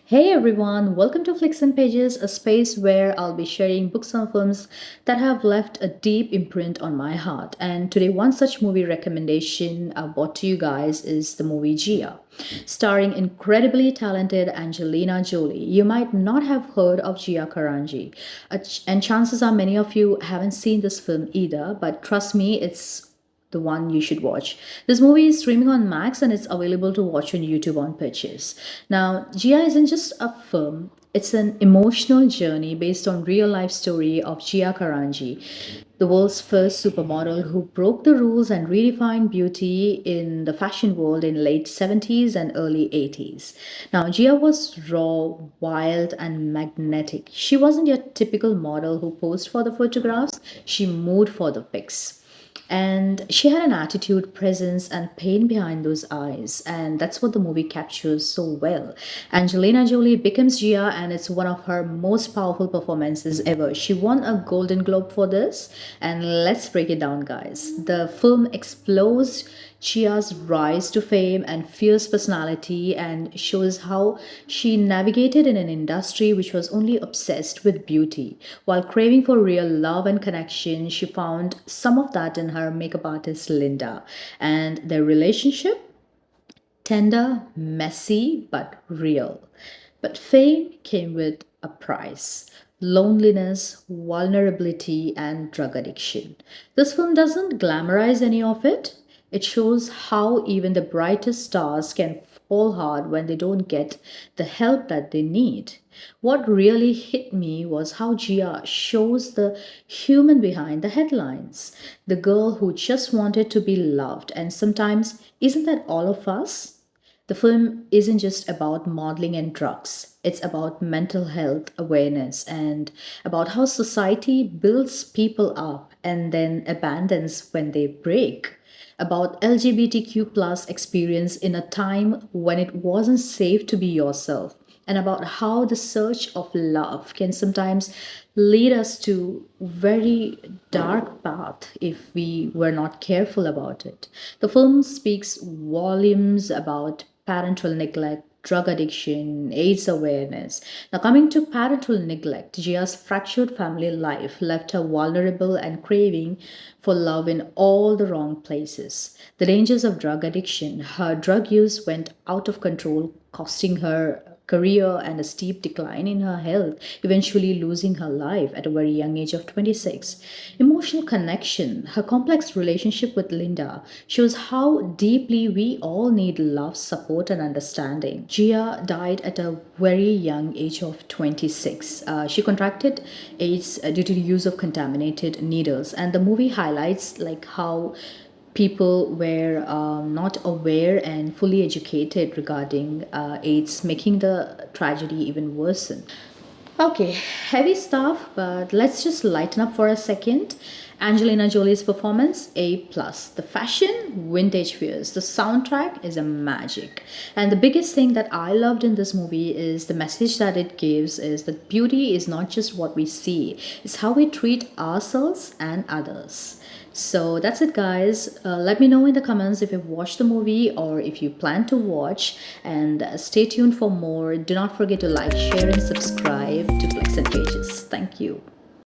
Hey everyone, welcome to Flicks and Pages, a space where I'll be sharing books and films that have left a deep imprint on my heart. And today, one such movie recommendation I brought to you guys is the movie Gia, starring incredibly talented Angelina Jolie. You might not have heard of Gia Karanji, and chances are many of you haven't seen this film either, but trust me, it's the one you should watch. This movie is streaming on Max and it's available to watch on YouTube on purchase. Now, Gia isn't just a film, it's an emotional journey based on real life story of Gia Karanji, the world's first supermodel who broke the rules and redefined beauty in the fashion world in late 70s and early 80s. Now, Gia was raw, wild, and magnetic. She wasn't your typical model who posed for the photographs, she moved for the pics. And she had an attitude, presence, and pain behind those eyes. And that's what the movie captures so well. Angelina Jolie becomes Gia, and it's one of her most powerful performances ever. She won a Golden Globe for this. And let's break it down, guys. The film explores Chia's rise to fame and fierce personality and shows how she navigated in an industry which was only obsessed with beauty. While craving for real love and connection, she found some of that in her makeup artist Linda. And their relationship, tender, messy, but real. But fame came with a price: loneliness, vulnerability, and drug addiction. This film doesn't glamorize any of it. It shows how even the brightest stars can fall hard when they don't get the help that they need. What really hit me was how Gia shows the human behind the headlines, the girl who just wanted to be loved. And sometimes, isn't that all of us? The film isn't just about modeling and drugs. It's about mental health awareness and about how society builds people up and then abandons when they break. About LGBTQ plus experience in a time when it wasn't safe to be yourself, and about how the search of love can sometimes lead us to very dark path if we were not careful about it. The film speaks volumes about parental neglect, drug addiction, AIDS awareness. Now, coming to parental neglect, Gia's fractured family life left her vulnerable and craving for love in all the wrong places. The dangers of drug addiction, her drug use went out of control, costing her career and a steep decline in her health, eventually losing her life at a very young age of 26. Emotional connection, her complex relationship with Linda, shows how deeply we all need love, support, and understanding. Gia died at a very young age of 26. She contracted AIDS due to the use of contaminated needles, and the movie highlights like how people were not aware and fully educated regarding AIDS, making the tragedy even worsen. Okay, heavy stuff, but let's just lighten up for a second. Angelina Jolie's performance, A plus. The fashion, vintage fears. The soundtrack is a magic. And the biggest thing that I loved in this movie is the message that it gives is that beauty is not just what we see, it's how we treat ourselves and others. So that's it, guys. Let me know in the comments if you've watched the movie or if you plan to watch. And stay tuned for more. Do not forget to like, share, and subscribe to Flex and Pages. Thank you.